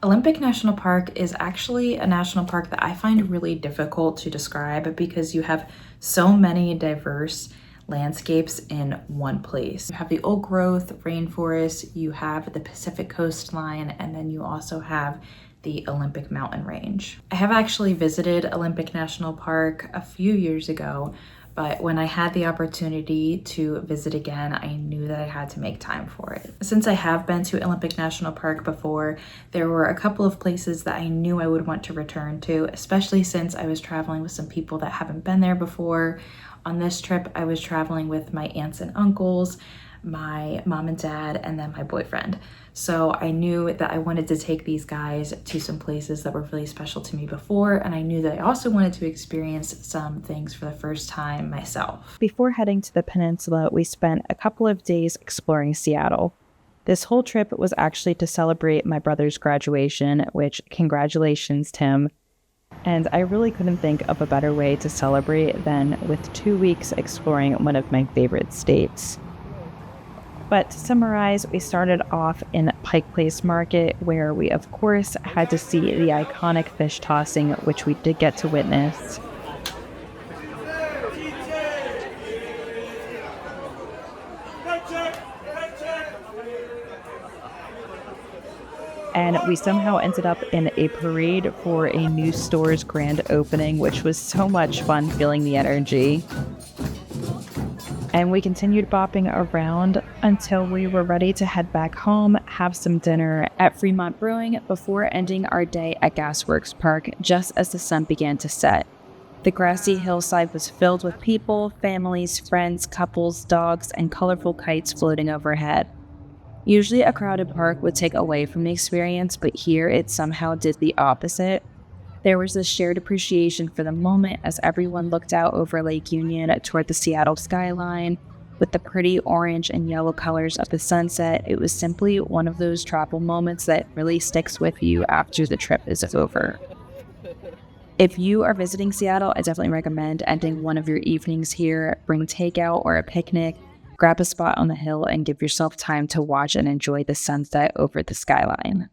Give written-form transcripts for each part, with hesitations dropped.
Olympic National Park is actually a national park that I find really difficult to describe because you have so many diverse landscapes in one place. You have the old growth rainforest, you have the Pacific coastline, and then you also have the Olympic mountain range. I have actually visited Olympic National Park a few years ago, but when I had the opportunity to visit again, I knew that I had to make time for it. Since I have been to Olympic National Park before, there were a couple of places that I knew I would want to return to, especially since I was traveling with some people that haven't been there before. On this trip, I was traveling with my aunts and uncles, my mom and dad, and then my boyfriend. So I knew that I wanted to take these guys to some places that were really special to me before, and I knew that I also wanted to experience some things for the first time myself. Before heading to the peninsula, we spent a couple of days exploring Seattle. This whole trip was actually to celebrate my brother's graduation, which congratulations, Tim. And I really couldn't think of a better way to celebrate than with 2 weeks exploring one of my favorite states. But to summarize, we started off in Pike Place Market, where we of course had to see the iconic fish tossing, which we did get to witness. And we somehow ended up in a parade for a new store's grand opening, which was so much fun feeling the energy. And we continued bopping around until we were ready to head back home, have some dinner at Fremont Brewing before ending our day at Gasworks Park just as the sun began to set. The grassy hillside was filled with people, families, friends, couples, dogs, and colorful kites floating overhead. Usually a crowded park would take away from the experience, but here it somehow did the opposite. There was this shared appreciation for the moment as everyone looked out over Lake Union toward the Seattle skyline. With the pretty orange and yellow colors of the sunset, it was simply one of those travel moments that really sticks with you after the trip is over. If you are visiting Seattle, I definitely recommend ending one of your evenings here. Bring takeout or a picnic, grab a spot on the hill, and give yourself time to watch and enjoy the sunset over the skyline.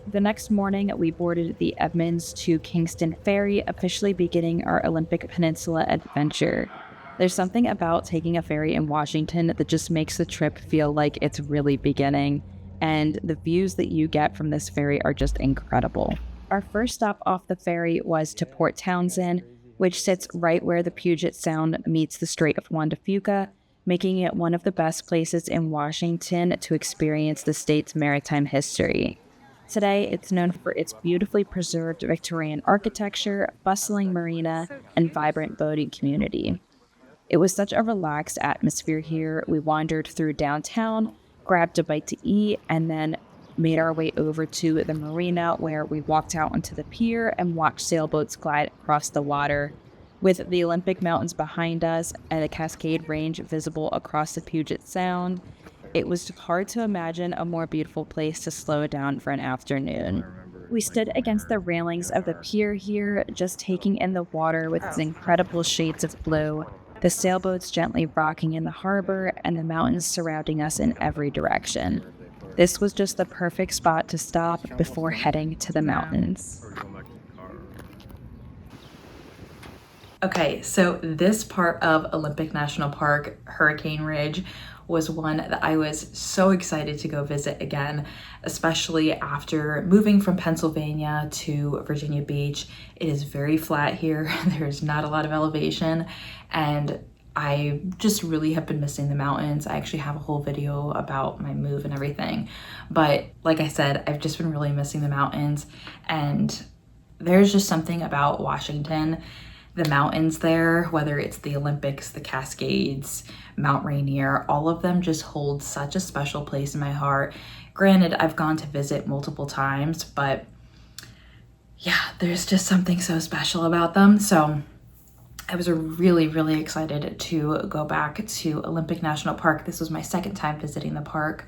The next morning, we boarded the Edmonds to Kingston Ferry, officially beginning our Olympic Peninsula adventure. There's something about taking a ferry in Washington that just makes the trip feel like it's really beginning, and the views that you get from this ferry are just incredible. Our first stop off the ferry was to Port Townsend, which sits right where the Puget Sound meets the Strait of Juan de Fuca, making it one of the best places in Washington to experience the state's maritime history. Today, it's known for its beautifully preserved Victorian architecture, bustling marina, and vibrant boating community. It was such a relaxed atmosphere here. We wandered through downtown, grabbed a bite to eat, and then made our way over to the marina, where we walked out onto the pier and watched sailboats glide across the water. With the Olympic Mountains behind us and the Cascade Range visible across the Puget Sound, it was hard to imagine a more beautiful place to slow down for an afternoon. We stood against the railings of the pier here, just taking in the water with its incredible shades of blue, the sailboats gently rocking in the harbor, and the mountains surrounding us in every direction. This was just the perfect spot to stop before heading to the mountains. Okay, so this part of Olympic National Park, Hurricane Ridge, was one that I was so excited to go visit again, especially after moving from Pennsylvania to Virginia Beach. It is very flat here. There's not a lot of elevation, and I just really have been missing the mountains. I actually have a whole video about my move and everything. But like I said, I've just been really missing the mountains, and there's just something about Washington. The mountains there, whether it's the Olympics, the Cascades, Mount Rainier, all of them just hold such a special place in my heart. Granted, I've gone to visit multiple times, but yeah, there's just something so special about them. So I was really, really excited to go back to Olympic National Park. This was my second time visiting the park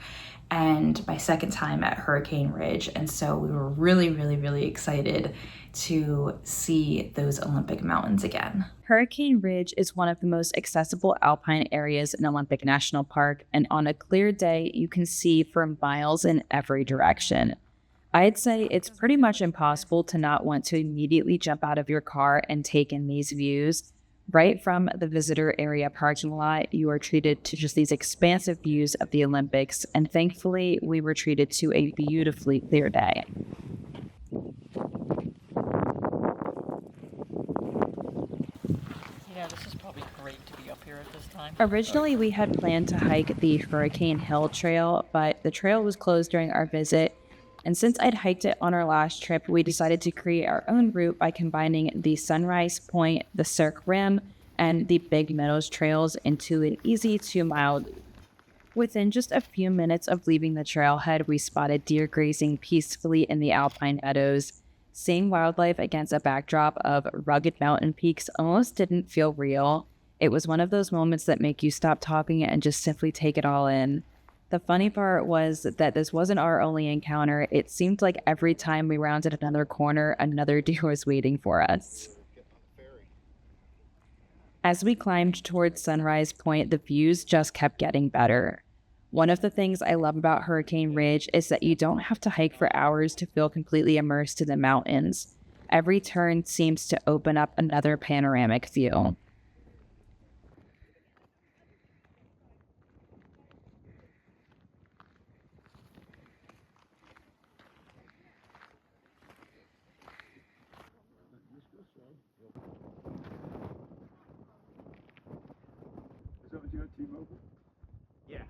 and my second time at Hurricane Ridge. And so we were really, really, really excited to see those Olympic mountains again. Hurricane Ridge is one of the most accessible alpine areas in Olympic National Park, and on a clear day, you can see for miles in every direction. I'd say it's pretty much impossible to not want to immediately jump out of your car and take in these views. Right from the visitor area parking lot, you are treated to just these expansive views of the Olympics, and thankfully, we were treated to a beautifully clear day. This is probably great to be up here at this time. Originally, we had planned to hike the Hurricane Hill Trail, but the trail was closed during our visit. And since I'd hiked it on our last trip, we decided to create our own route by combining the Sunrise Point, the Cirque Rim, and the Big Meadows trails into an easy 2-mile loop. Within just a few minutes of leaving the trailhead, we spotted deer grazing peacefully in the alpine meadows. Seeing wildlife against a backdrop of rugged mountain peaks almost didn't feel real. It was one of those moments that make you stop talking and just simply take it all in. The funny part was that this wasn't our only encounter. It seemed like every time we rounded another corner, another deer was waiting for us. As we climbed towards Sunrise Point, the views just kept getting better. One of the things I love about Hurricane Ridge is that you don't have to hike for hours to feel completely immersed in the mountains. Every turn seems to open up another panoramic view. Is that what you got, T-Mobile? Yeah.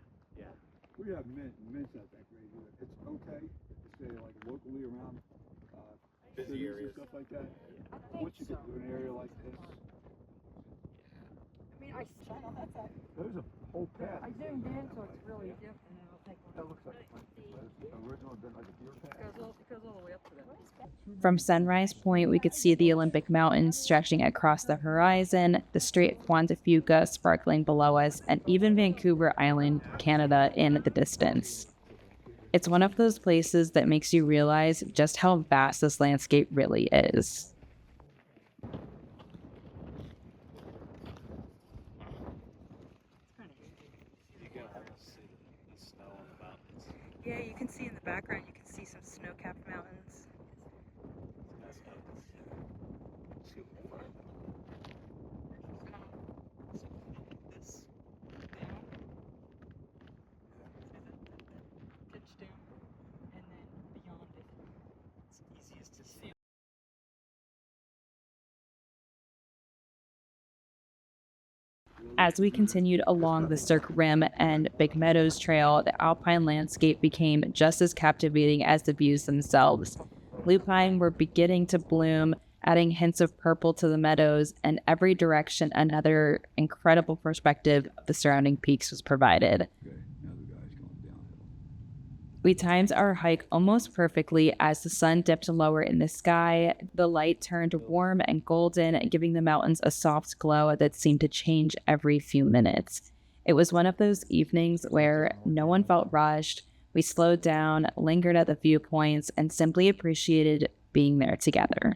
We have Mint's not that great either. It's okay to stay like locally around Busy cities areas. and stuff like that. Once you get to an area like this, there's a whole path. I zoomed in, so it's really different, and it'll take That looks like the original been like a deer path. it goes all the way up to that. From Sunrise Point, we could see the Olympic Mountains stretching across the horizon, the Strait of Juan de Fuca sparkling below us, and even Vancouver Island, Canada, in the distance. It's one of those places that makes you realize just how vast this landscape really is. You can almost see the snow on the mountains. Yeah, you can see in the background, you can see some snow-capped mountains. That's nice. See what we find. This Pitch down, and then beyond it. it's easiest to see. As we continued along the Cirque Rim and Big Meadows Trail, the alpine landscape became just as captivating as the views themselves. Lupine were beginning to bloom, adding hints of purple to the meadows, and every direction another incredible perspective of the surrounding peaks was provided. Okay, now the guy's going downhill. We timed our hike almost perfectly as the sun dipped lower in the sky. The light turned warm and golden, giving the mountains a soft glow that seemed to change every few minutes. It was one of those evenings where no one felt rushed. We slowed down, lingered at the viewpoints, and simply appreciated being there together.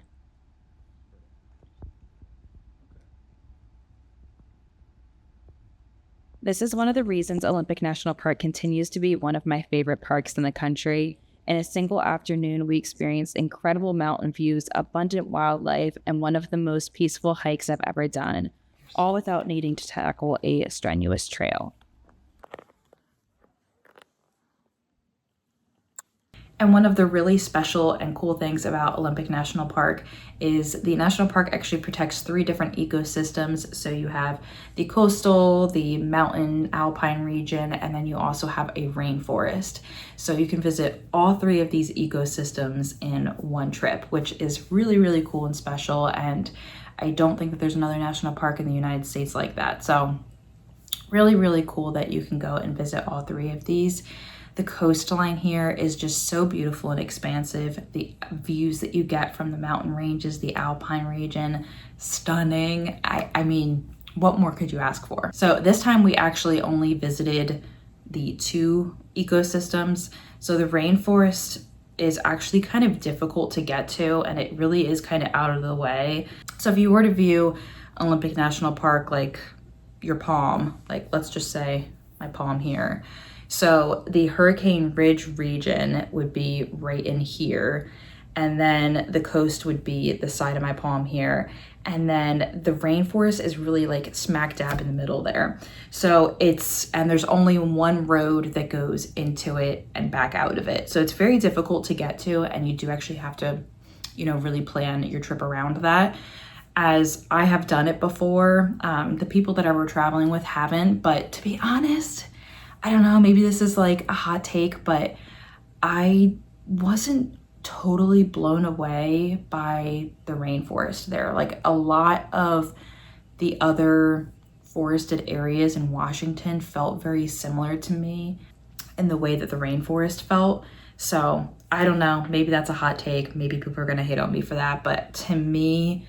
This is one of the reasons Olympic National Park continues to be one of my favorite parks in the country. In a single afternoon, we experienced incredible mountain views, abundant wildlife, and one of the most peaceful hikes I've ever done, all without needing to tackle a strenuous trail. And one of the really special and cool things about Olympic National Park is the national park actually protects 3 different ecosystems. So you have the coastal, the mountain, alpine region, and then you also have a rainforest. So you can visit all 3 of these ecosystems in one trip, which is really, really cool and special. And I don't think that there's another national park in the United States like that. So really, really cool that you can go and visit all 3 of these. The coastline here is just so beautiful and expansive. The views that you get from the mountain ranges, the alpine region, stunning. I mean, what more could you ask for? So this time we actually only visited the 2 ecosystems. So the rainforest is actually kind of difficult to get to, and it really is kind of out of the way. So if you were to view Olympic National Park like your palm, like let's just say my palm here. So the Hurricane Ridge region would be right in here. And then the coast would be the side of my palm here. And then the rainforest is really like smack dab in the middle there. So and there's only one road that goes into it and back out of it. So it's very difficult to get to, and you do actually have to, really plan your trip around that. As I have done it before, the people that I were traveling with haven't, but to be honest, I don't know, maybe this is like a hot take, but I wasn't totally blown away by the rainforest there. Like a lot of the other forested areas in Washington felt very similar to me in the way that the rainforest felt. So I don't know, maybe that's a hot take. Maybe people are gonna hate on me for that, but to me,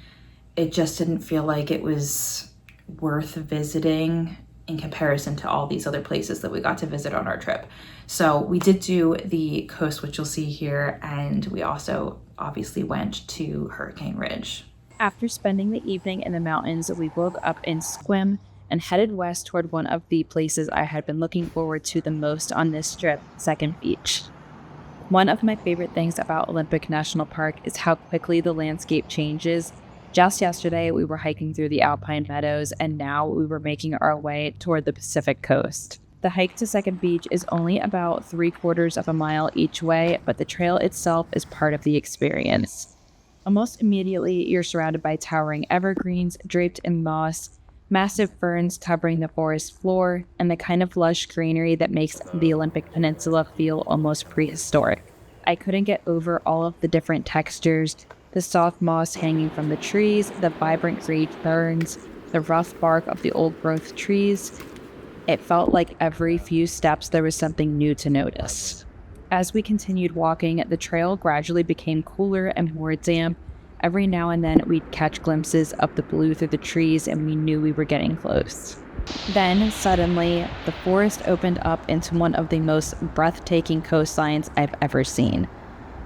it just didn't feel like it was worth visiting in comparison to all these other places that we got to visit on our trip. So we did do the coast, which you'll see here, and we also obviously went to Hurricane Ridge. After spending the evening in the mountains, we woke up in Sequim and headed west toward one of the places I had been looking forward to the most on this trip, Second Beach. One of my favorite things about Olympic National Park is how quickly the landscape changes. Just yesterday, we were hiking through the alpine meadows, and now we were making our way toward the Pacific coast. The hike to Second Beach is only about 3/4 of a mile each way, but the trail itself is part of the experience. Almost immediately, you're surrounded by towering evergreens draped in moss, massive ferns covering the forest floor, and the kind of lush greenery that makes the Olympic Peninsula feel almost prehistoric. I couldn't get over all of the different textures: the soft moss hanging from the trees, the vibrant green ferns, the rough bark of the old-growth trees. It felt like every few steps there was something new to notice. As we continued walking, the trail gradually became cooler and more damp. Every now and then we'd catch glimpses of the blue through the trees, and we knew we were getting close. Then, suddenly, the forest opened up into one of the most breathtaking coastlines I've ever seen.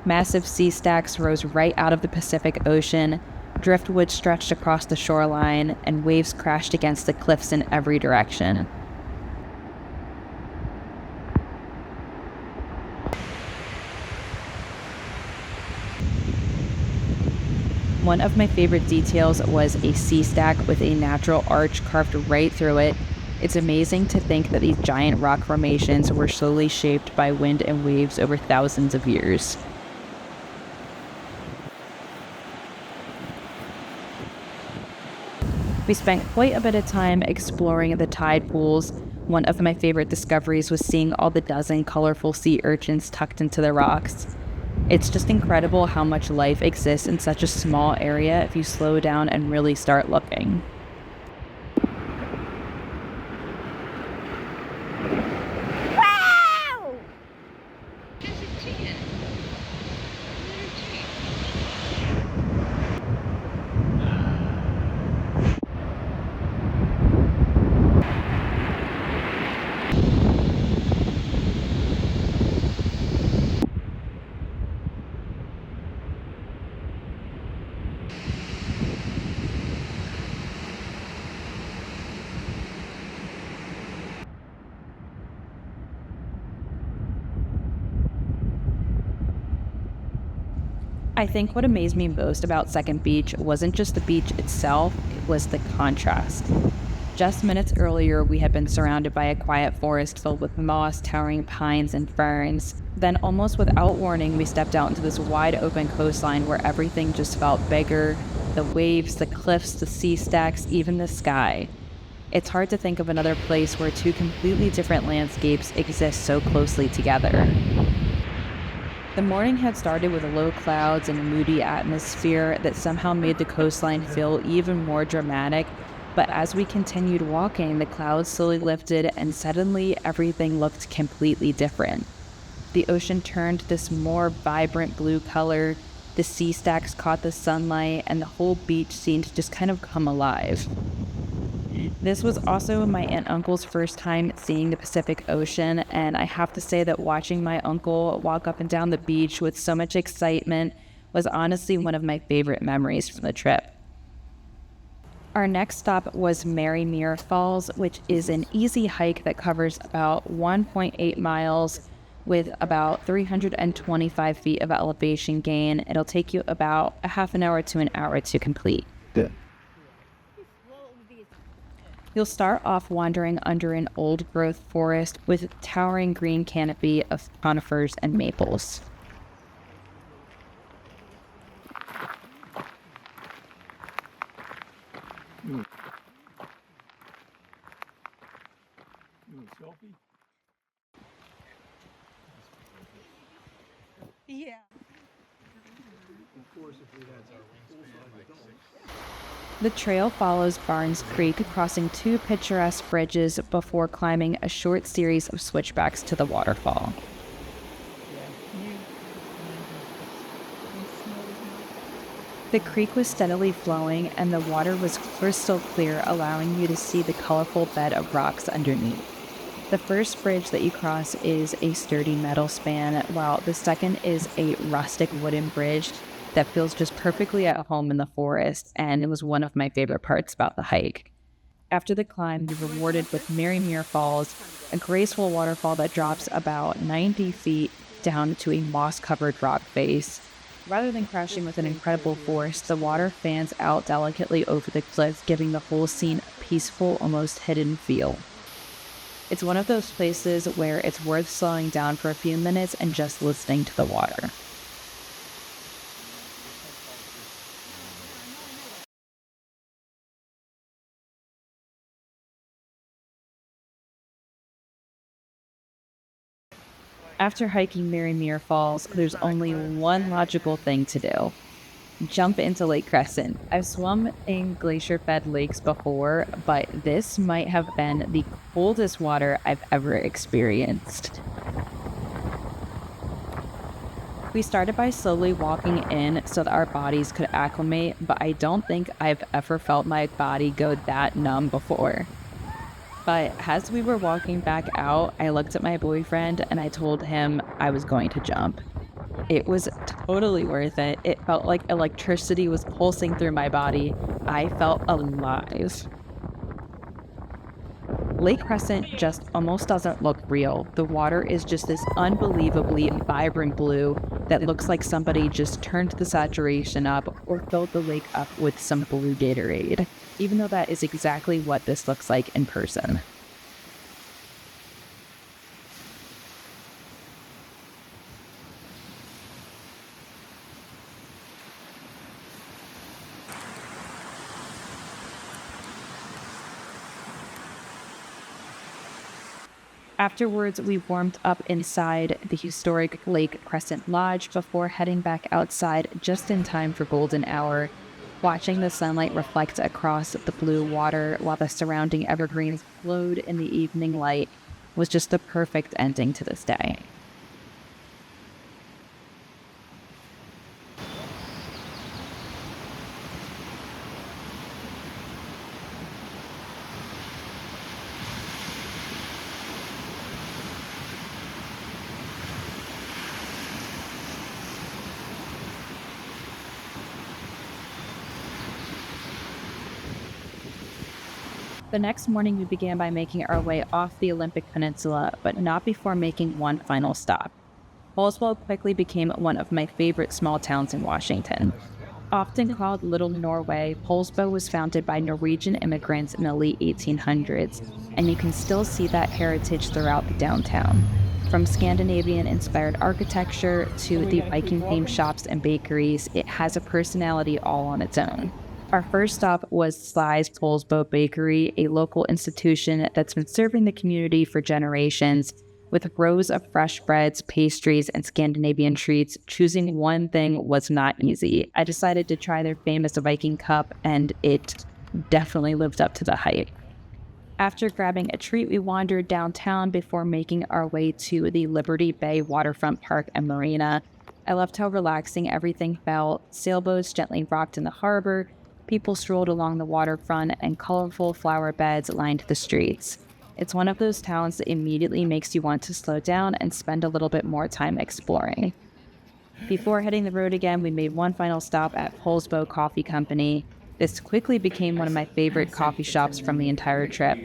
Massive sea stacks rose right out of the Pacific Ocean, driftwood stretched across the shoreline, and waves crashed against the cliffs in every direction. One of my favorite details was a sea stack with a natural arch carved right through it. It's amazing to think that these giant rock formations were slowly shaped by wind and waves over thousands of years. We spent quite a bit of time exploring the tide pools. One of my favorite discoveries was seeing all the dozen colorful sea urchins tucked into the rocks. It's just incredible how much life exists in such a small area if you slow down and really start looking. I think what amazed me most about Second Beach wasn't just the beach itself, it was the contrast. Just minutes earlier, we had been surrounded by a quiet forest filled with moss, towering pines, and ferns. Then, almost without warning, we stepped out into this wide open coastline where everything just felt bigger. The waves, the cliffs, the sea stacks, even the sky. It's hard to think of another place where two completely different landscapes exist so closely together. The morning had started with low clouds and a moody atmosphere that somehow made the coastline feel even more dramatic, but as we continued walking, the clouds slowly lifted and suddenly everything looked completely different. The ocean turned this more vibrant blue color, the sea stacks caught the sunlight, and the whole beach seemed to just kind of come alive. This was also my aunt and uncle's first time seeing the Pacific Ocean, and I have to say that watching my uncle walk up and down the beach with so much excitement was honestly one of my favorite memories from the trip. Our next stop was Marymere Falls, which is an easy hike that covers about 1.8 miles with about 325 feet of elevation gain. It'll take you about a half an hour to an hour to complete. Yeah. You'll start off wandering under an old-growth forest with towering green canopy of conifers and maples. Selfie? Yeah. The trail follows Barnes Creek, crossing two picturesque bridges before climbing a short series of switchbacks to the waterfall. The creek was steadily flowing, and the water was crystal clear, allowing you to see the colorful bed of rocks underneath. The first bridge that you cross is a sturdy metal span, while the second is a rustic wooden bridge that feels just perfectly at home in the forest, and it was one of my favorite parts about the hike. After the climb, you're rewarded with Marymere Falls, a graceful waterfall that drops about 90 feet down to a moss-covered rock face. Rather than crashing with an incredible force, the water fans out delicately over the cliff, giving the whole scene a peaceful, almost hidden feel. It's one of those places where it's worth slowing down for a few minutes and just listening to the water. After hiking Marymere Falls, there's only one logical thing to do. Jump into Lake Crescent. I've swum in glacier-fed lakes before, but this might have been the coldest water I've ever experienced. We started by slowly walking in so that our bodies could acclimate, but I don't think I've ever felt my body go that numb before. But as we were walking back out, I looked at my boyfriend and I told him I was going to jump. It was totally worth it. It felt like electricity was pulsing through my body. I felt alive. Lake Crescent just almost doesn't look real. The water is just this unbelievably vibrant blue that looks like somebody just turned the saturation up or filled the lake up with some blue Gatorade, even though that is exactly what this looks like in person. Afterwards, we warmed up inside the historic Lake Crescent Lodge before heading back outside just in time for golden hour. Watching the sunlight reflect across the blue water while the surrounding evergreens glowed in the evening light was just the perfect ending to this day. The next morning, we began by making our way off the Olympic Peninsula, but not before making one final stop. Poulsbo quickly became one of my favorite small towns in Washington. Often called Little Norway, Poulsbo was founded by Norwegian immigrants in the late 1800s, and you can still see that heritage throughout the downtown. From Scandinavian-inspired architecture to the Viking-themed shops and bakeries, it has a personality all on its own. Our first stop was Sly's Poulsbo Bakery, a local institution that's been serving the community for generations. With rows of fresh breads, pastries, and Scandinavian treats, choosing one thing was not easy. I decided to try their famous Viking cup, and it definitely lived up to the hype. After grabbing a treat, we wandered downtown before making our way to the Liberty Bay Waterfront Park and Marina. I loved how relaxing everything felt. Sailboats gently rocked in the harbor, people strolled along the waterfront, and colorful flower beds lined the streets. It's one of those towns that immediately makes you want to slow down and spend a little bit more time exploring. Before hitting the road again, we made one final stop at Poulsbo Coffee Company. This quickly became one of my favorite coffee shops from the entire trip.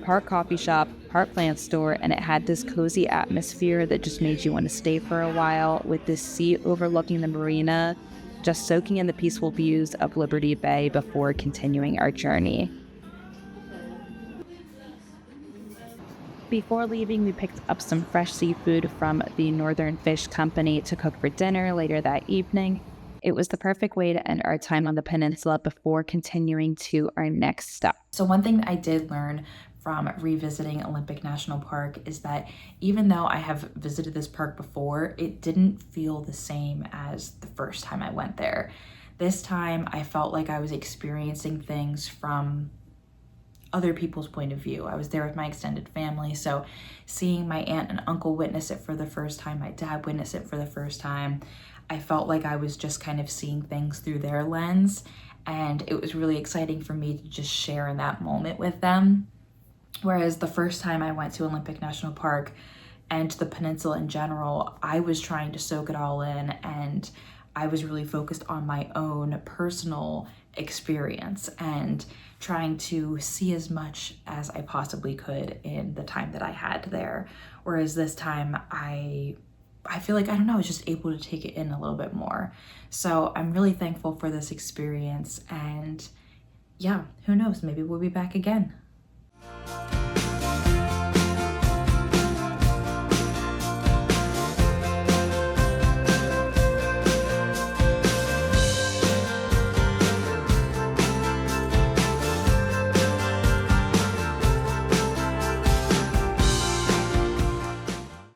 Part coffee shop, part plant store, and it had this cozy atmosphere that just made you want to stay for a while, with this sea overlooking the marina, just soaking in the peaceful views of Liberty Bay before continuing our journey. Before leaving, we picked up some fresh seafood from the Northern Fish Company to cook for dinner later that evening. It was the perfect way to end our time on the peninsula before continuing to our next stop. So one thing that I did learn from revisiting Olympic National Park is that even though I have visited this park before, it didn't feel the same as the first time I went there. This time I felt like I was experiencing things from other people's point of view. I was there with my extended family, so seeing my aunt and uncle witness it for the first time, my dad witness it for the first time, I felt like I was just kind of seeing things through their lens, and it was really exciting for me to just share in that moment with them. Whereas the first time I went to Olympic National Park and to the peninsula in general, I was trying to soak it all in, and I was really focused on my own personal experience and trying to see as much as I possibly could in the time that I had there. Whereas this time I feel like, I don't know, I was just able to take it in a little bit more. So I'm really thankful for this experience, and yeah, who knows, maybe we'll be back again.